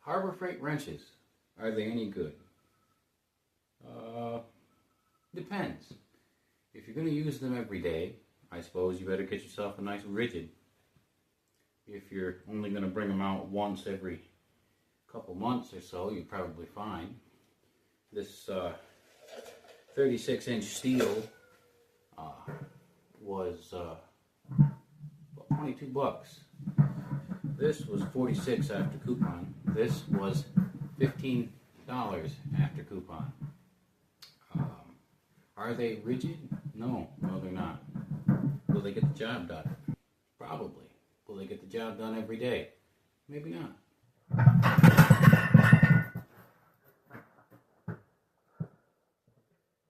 Harbor Freight wrenches, are they any good? Depends. If you're going to use them every day, I suppose you better get yourself a nice rigid. If you're only going to bring them out once every couple months or so, you're probably fine. This 36-inch steel was about 22 bucks. This was 46 after coupon. This was $15 after coupon. Are they rigid? No, they're not. Will they get the job done? Probably. Will they get the job done every day? Maybe not.